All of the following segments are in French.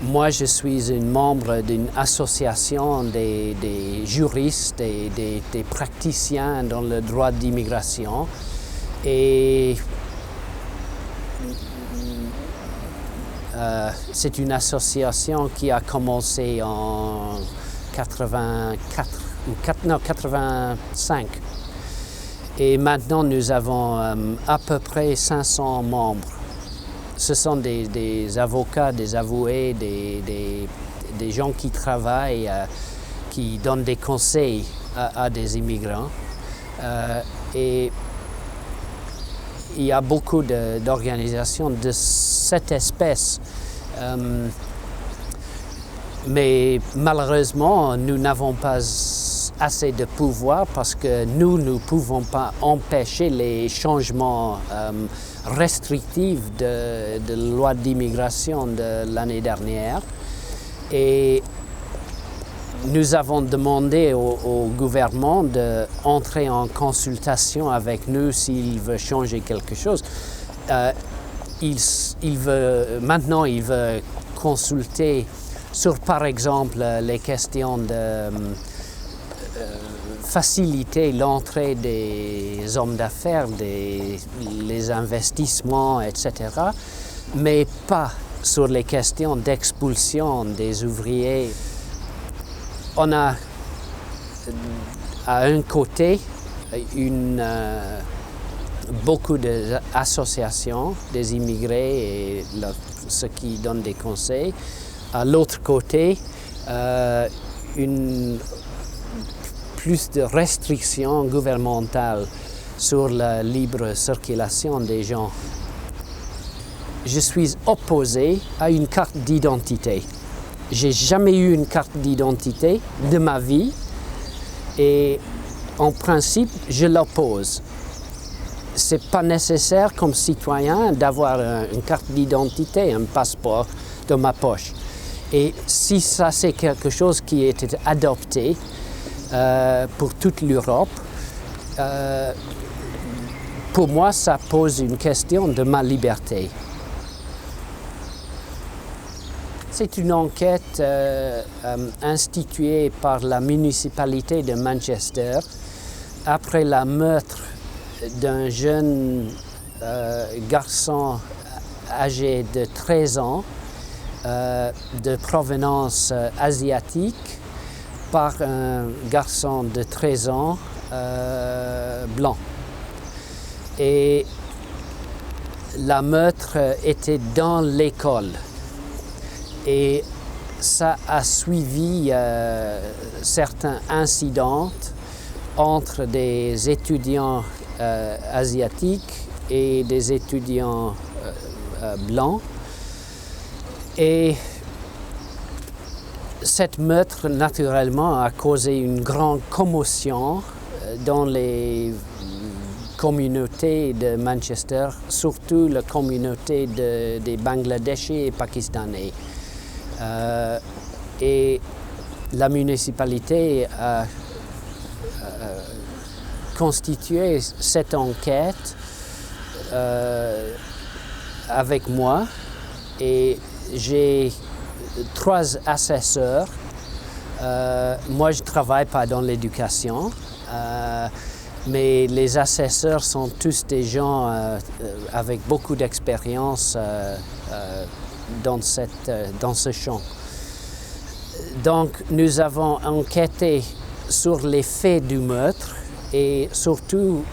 Moi, je suis un membre d'une association des juristes et des praticiens dans le droit d'immigration. Et c'est une association qui a commencé en 85. Et maintenant, nous avons à peu près 500 membres. Ce sont des avocats, des avoués, des gens qui travaillent, qui donnent des conseils à des immigrants. Et il y a beaucoup d'organisations de cette espèce. Mais malheureusement, nous n'avons pas assez de pouvoir parce que nous ne pouvons pas empêcher les changements restrictifs de la loi d'immigration de l'année dernière. Et nous avons demandé au gouvernement d'entrer en consultation avec nous s'il veut changer quelque chose. Maintenant, il veut consulter sur, par exemple, les questions de faciliter l'entrée des hommes d'affaires, les investissements, etc., mais pas sur les questions d'expulsion des ouvriers. On a à un côté beaucoup d'associations des immigrés et ceux qui donnent des conseils. À l'autre côté, plus de restrictions gouvernementales sur la libre circulation des gens. Je suis opposé à une carte d'identité. J'ai jamais eu une carte d'identité de ma vie et en principe, je l'oppose. C'est pas nécessaire comme citoyen d'avoir une carte d'identité, un passeport dans ma poche. Et si ça c'est quelque chose qui a été adopté pour toute l'Europe, pour moi ça pose une question de ma liberté. C'est une enquête instituée par la municipalité de Manchester après la meurtre d'un jeune garçon âgé de 13 ans de provenance asiatique par un garçon de 13 ans blanc. Et la meurtre était dans l'école. Et ça a suivi certains incidents entre des étudiants asiatiques et des étudiants blancs. Et cette meurtre, naturellement, a causé une grande commotion dans les communautés de Manchester, surtout la communauté des Bangladeshis et Pakistanais. Et la municipalité a constitué cette enquête avec moi et j'ai 3 assesseurs. Moi, je ne travaille pas dans l'éducation, mais les assesseurs sont tous des gens avec beaucoup d'expérience dans ce champ. Donc, nous avons enquêté sur les faits du meurtre et surtout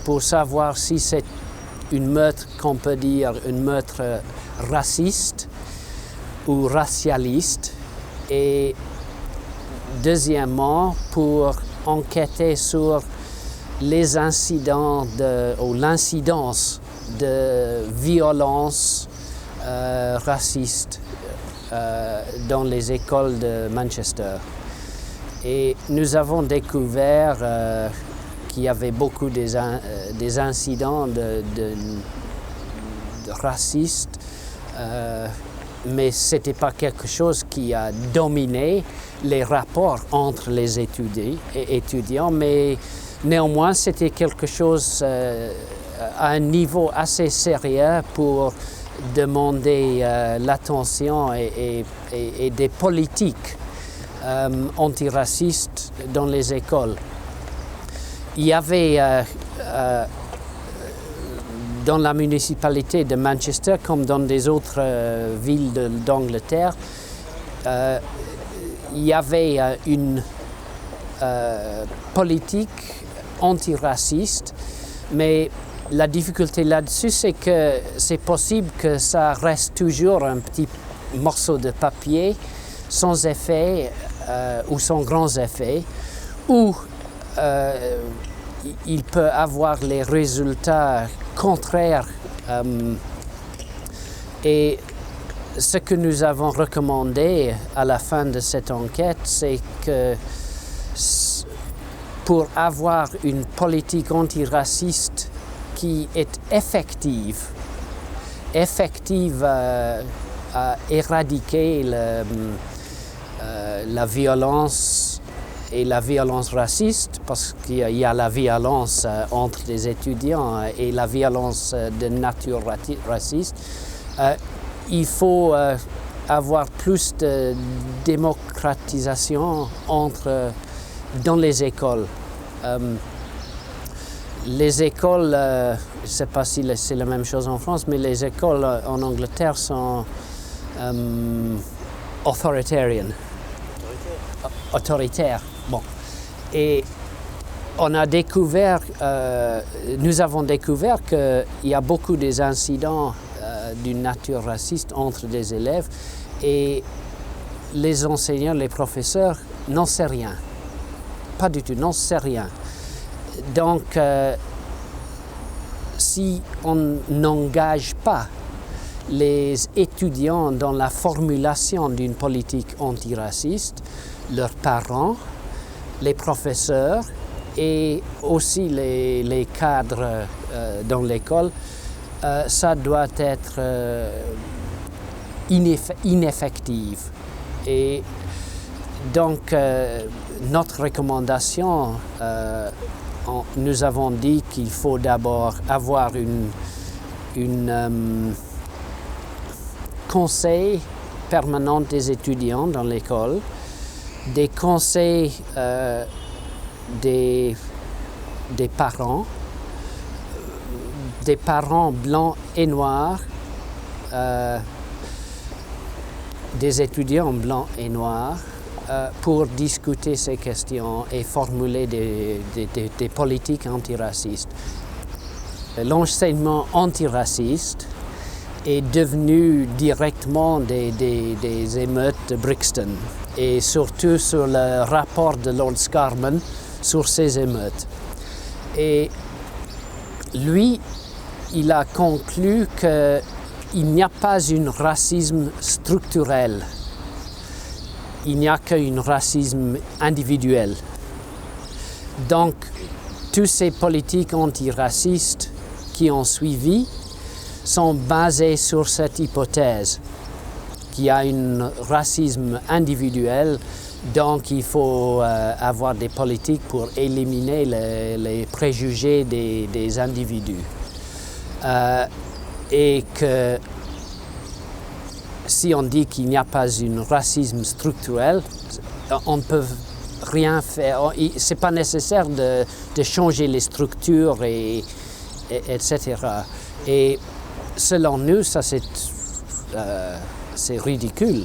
pour savoir si c'est une meurtre qu'on peut dire une meurtre raciste ou racialiste. Et deuxièmement, pour enquêter sur les incidents ou l'incidence de violences racistes dans les écoles de Manchester. Et nous avons découvert qu'il y avait beaucoup des incidents de racistes, mais ce n'était pas quelque chose qui a dominé les rapports entre les étudiants, mais néanmoins c'était quelque chose à un niveau assez sérieux pour demander l'attention et des politiques antiracistes dans les écoles. Il y avait dans la municipalité de Manchester, comme dans des autres villes d'Angleterre, il y avait une politique antiraciste, mais la difficulté là-dessus, c'est que c'est possible que ça reste toujours un petit morceau de papier sans effet ou sans grands effets, ou il peut avoir les résultats contraires. Et ce que nous avons recommandé à la fin de cette enquête, c'est que pour avoir une politique antiraciste qui est effective à éradiquer la violence et la violence raciste, parce qu'il y a la violence entre les étudiants et la violence de nature raciste, il faut avoir plus de démocratisation dans les écoles. Les écoles, je ne sais pas si c'est la même chose en France, mais les écoles en Angleterre sont autoritaires. Bon. Et on a découvert, nous avons découvert qu'il y a beaucoup d'incidents d'une nature raciste entre des élèves et les enseignants, les professeurs n'en savent rien. Pas du tout, n'en savent rien. Donc, si on n'engage pas les étudiants dans la formulation d'une politique antiraciste, leurs parents, les professeurs et aussi les cadres dans l'école, ça doit être ineffectif. Et donc, notre recommandation, nous avons dit qu'il faut d'abord avoir une conseil permanent des étudiants dans l'école, des conseils des parents blancs et noirs, des étudiants blancs et noirs, pour discuter ces questions et formuler des politiques antiracistes. L'enseignement antiraciste est devenu directement des émeutes de Brixton et surtout sur le rapport de Lord Scarman sur ces émeutes. Et lui, il a conclu qu'il n'y a pas un racisme structurel. Il n'y a qu'un racisme individuel. Donc, toutes ces politiques antiracistes qui ont suivi sont basées sur cette hypothèse qu'il y a un racisme individuel, donc il faut avoir des politiques pour éliminer les préjugés des individus. Et que si on dit qu'il n'y a pas un racisme structurel, on ne peut rien faire. Ce n'est pas nécessaire de changer les structures, etc. Et selon nous, ça c'est ridicule.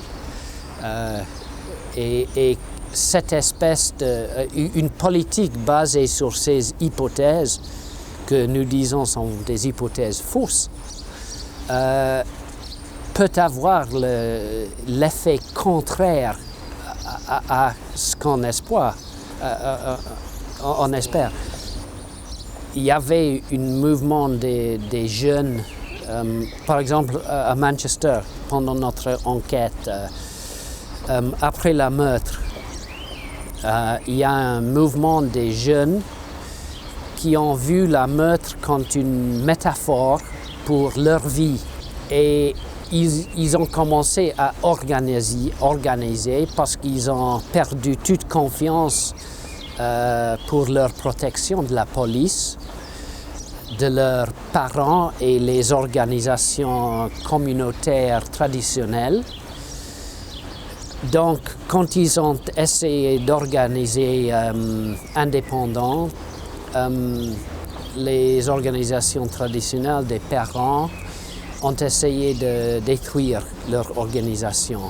Et cette espèce une politique basée sur ces hypothèses, que nous disons sont des hypothèses fausses, peut avoir l'effet contraire à ce qu'on espère. Il y avait un mouvement des jeunes, par exemple à Manchester, pendant notre enquête, après la meurtre. Il y a un mouvement des jeunes qui ont vu la meurtre comme une métaphore pour leur vie. Et ils ont commencé à organiser parce qu'ils ont perdu toute confiance pour leur protection de la police. de leurs parents et les organisations communautaires traditionnelles. Donc, quand ils ont essayé d'organiser indépendants, les organisations traditionnelles des parents ont essayé de détruire leur organisation.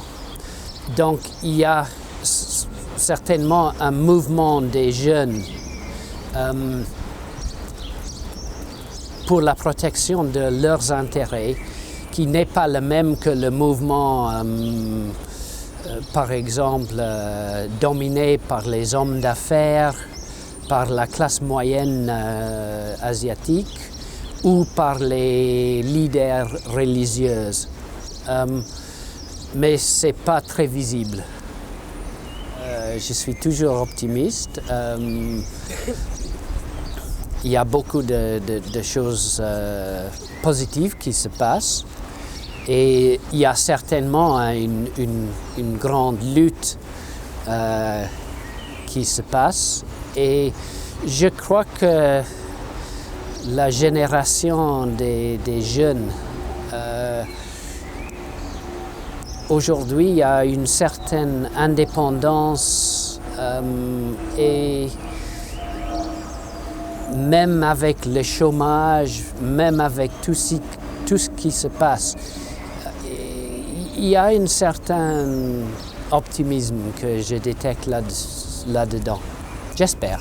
Donc, il y a certainement un mouvement des jeunes pour la protection de leurs intérêts qui n'est pas le même que le mouvement par exemple, dominé par les hommes d'affaires, par la classe moyenne asiatique ou par les leaders religieux. Mais ce n'est pas très visible. Je suis toujours optimiste. Il y a beaucoup de choses positives qui se passent. Et il y a certainement une grande lutte qui se passe. Et je crois que la génération des jeunes, aujourd'hui, il y a une certaine indépendance et même avec le chômage, même avec tout ce qui se passe, il y a un certain optimisme que je détecte là-dedans. J'espère.